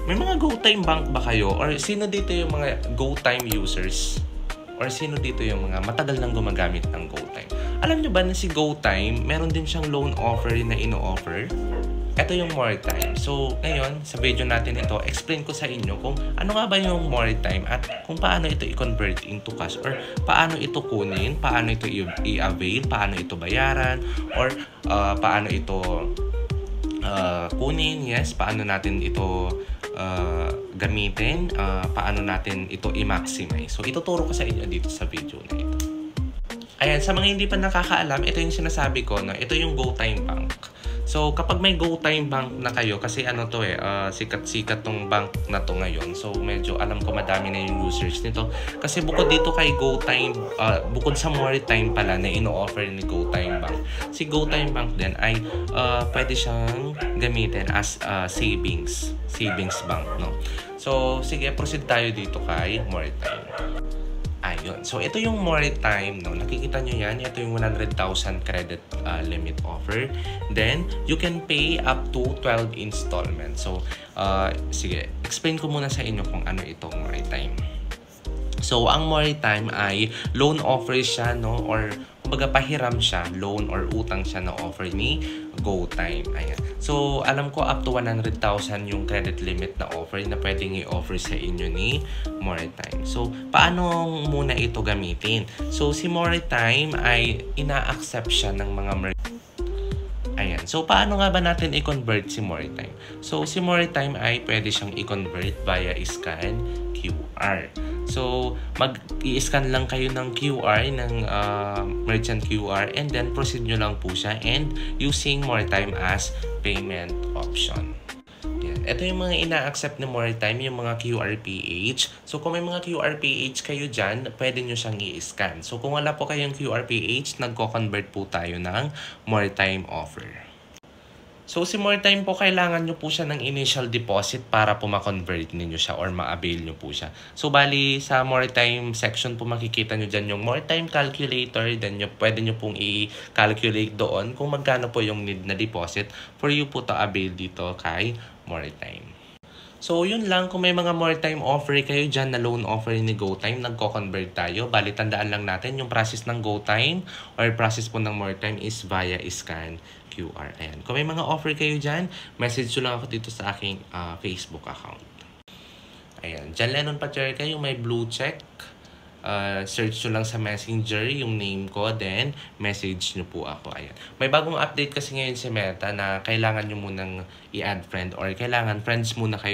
May mga GoTime Bank ba kayo? Or sino dito yung mga GoTime users? Or sino dito yung mga matagal nang gumagamit ng GoTime? Alam nyo ba na si GoTime, meron din siyang loan offer na ino-offer? Ito yung More Time. So, ngayon, sa video natin ito, explain ko sa inyo kung ano nga ba yung More Time at kung paano ito i-convert into cash or paano ito kunin, paano ito i-avail, paano ito bayaran, or paano ito kunin, yes, paano natin ito gamitin, paano natin ito i-maximize. So, ituturo ko sa inyo dito sa video na ito. Ayan, sa mga hindi pa nakakaalam, ito yung sinasabi ko, no? Ito yung GoTime Bank. So, kapag may GoTime Bank na kayo, kasi ano to sikat-sikat tong bank na to ngayon. So, medyo alam ko madami na yung users nito. Kasi bukod dito kay GoTime, bukod sa More Time pala na ino-offer ni GoTime Bank, si GoTime Bank din ay pwede siyang gamitin as savings bank, no? So, sige, proceed tayo dito kay More Time. Ayun. So, ito yung More Time, no? Nakikita nyo yan. Ito yung 100,000 credit limit offer. Then, you can pay up to 12 installments. So, sige. Explain ko muna sa inyo kung ano itong More Time. So, ang More Time ay loan offer siya, no? Or, kumbaga, pahiram siya. Loan or utang siya na offer ni GoTime. Ayan. So, alam ko up to 100,000 yung credit limit na offer na pwedeng i-offer sa inyo ni More Time. So, paano muna ito gamitin? So, si More Time ay ina-accept siya ng mga Ayan. So, paano nga ba natin i-convert si More Time? So, si More Time ay pwede siyang i-convert via scan QR. So, mag-i-scan lang kayo ng QR, ng merchant QR, and then proceed nyo lang po siya and using More Time as payment option. Yan. Ito yung mga ina-accept ni More Time, yung mga QRPH. So, kung may mga QRPH kayo dyan, pwede nyo siyang i-scan. So, kung wala po kayong QRPH, nagko-convert po tayo ng More Time offer. So, si More Time po, kailangan nyo po siya ng initial deposit para po ma-convert ninyo siya or ma-avail nyo po siya. So, bali, sa More Time section po makikita nyo dyan yung More Time calculator. Then, pwede nyo pong i-calculate doon kung magkano po yung need na deposit for you po to avail dito kay More Time. So, yun lang. Kung may mga More Time offer kayo dyan na loan offer ni GoTime, nagko-convert tayo. Bali, tandaan lang natin yung process ng GoTime or process po ng More Time is via scan QR. Ayan. Kung may mga offer kayo dyan, message nyo lang ako dito sa aking Facebook account. Ayan. John Lennon Pacherca, yung may blue check. Search nyo lang sa Messenger yung name ko, then message nyo po ako. Ayan. May bagong update kasi ngayon si Meta na kailangan nyo munang i-add friend or kailangan friends muna kayo